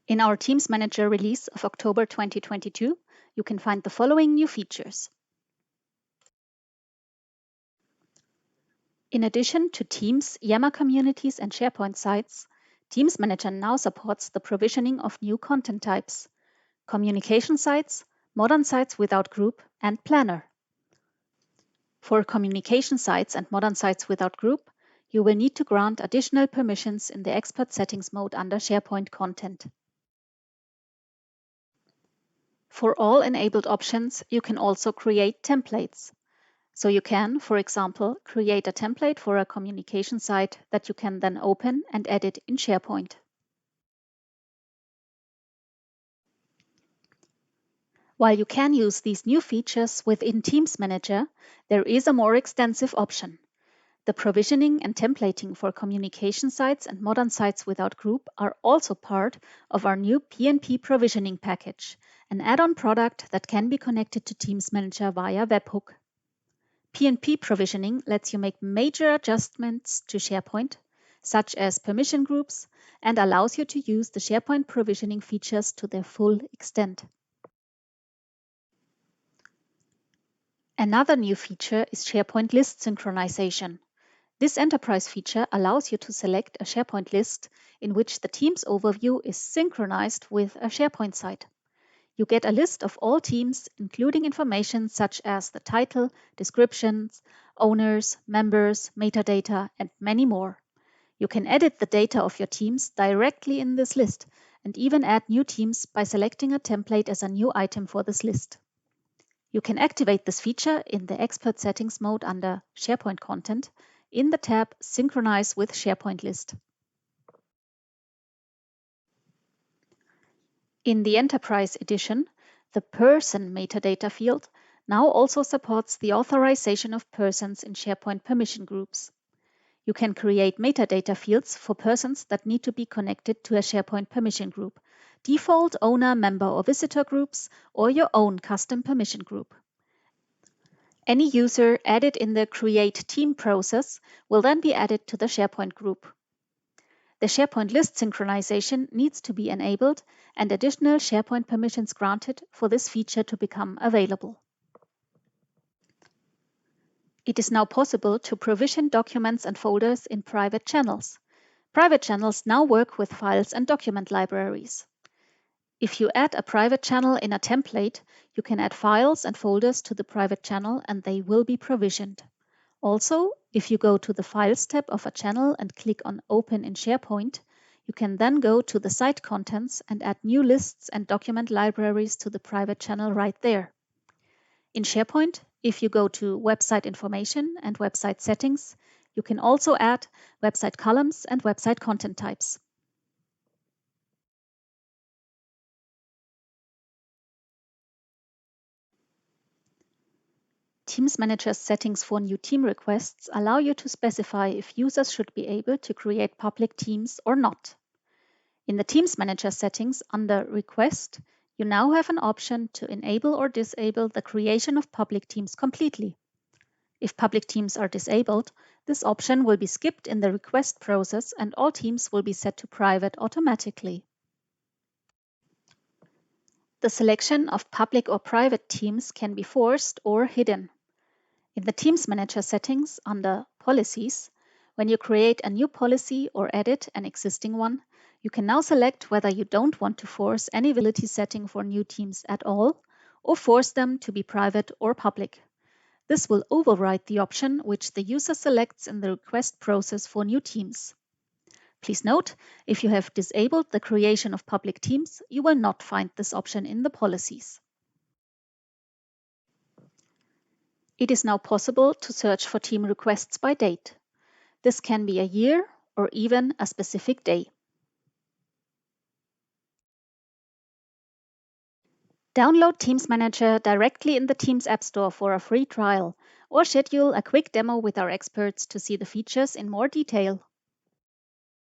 In our Teams Manager release of October 2022, you can find the following new features. In addition to Teams, Yammer communities, and SharePoint sites, Teams Manager now supports the provisioning of new content types: communication sites, modern sites without group, and planner. For communication sites and modern sites without group, you will need to grant additional permissions in the expert settings mode under SharePoint Content. For all enabled options, you can also create templates. So you can, for example, create a template for a communication site that you can then open and edit in SharePoint. While you can use these new features within Teams Manager, there is a more extensive option. The provisioning and templating for communication sites and modern sites without group are also part of our new PnP Provisioning Package, an add-on product that can be connected to Teams Manager via Webhook. PnP provisioning lets you make major adjustments to SharePoint, such as permission groups, and allows you to use the SharePoint provisioning features to their full extent. Another new feature is SharePoint list synchronization. This enterprise feature allows you to select a SharePoint list in which the Teams overview is synchronized with a SharePoint site. You get a list of all teams, including information such as the title, descriptions, owners, members, metadata, and many more. You can edit the data of your teams directly in this list and even add new teams by selecting a template as a new item for this list. You can activate this feature in the Expert Settings mode under SharePoint Content in the tab Synchronize with SharePoint List. In the Enterprise Edition, the Person metadata field now also supports the authorization of persons in SharePoint permission groups. You can create metadata fields for persons that need to be connected to a SharePoint permission group, default owner, member, or visitor groups, or your own custom permission group. Any user added in the Create Team process will then be added to the SharePoint group. The SharePoint list synchronization needs to be enabled and additional SharePoint permissions granted for this feature to become available. It is now possible to provision documents and folders in private channels. Private channels now work with files and document libraries. If you add a private channel in a template, you can add files and folders to the private channel and they will be provisioned. Also, if you go to the Files tab of a channel and click on Open in SharePoint, you can then go to the site contents and add new lists and document libraries to the private channel right there. In SharePoint, if you go to Website Information and Website Settings, you can also add website columns and website content types. Teams Manager's settings for new team requests allow you to specify if users should be able to create public teams or not. In the Teams Manager settings under Request, you now have an option to enable or disable the creation of public teams completely. If public teams are disabled, this option will be skipped in the request process and all teams will be set to private automatically. The selection of public or private teams can be forced or hidden. In the Teams Manager settings under Policies, when you create a new policy or edit an existing one, you can now select whether you don't want to force any visibility setting for new teams at all, or force them to be private or public. This will override the option which the user selects in the request process for new teams. Please note, if you have disabled the creation of public teams, you will not find this option in the policies. It is now possible to search for team requests by date. This can be a year or even a specific day. Download Teams Manager directly in the Teams App Store for a free trial, or schedule a quick demo with our experts to see the features in more detail.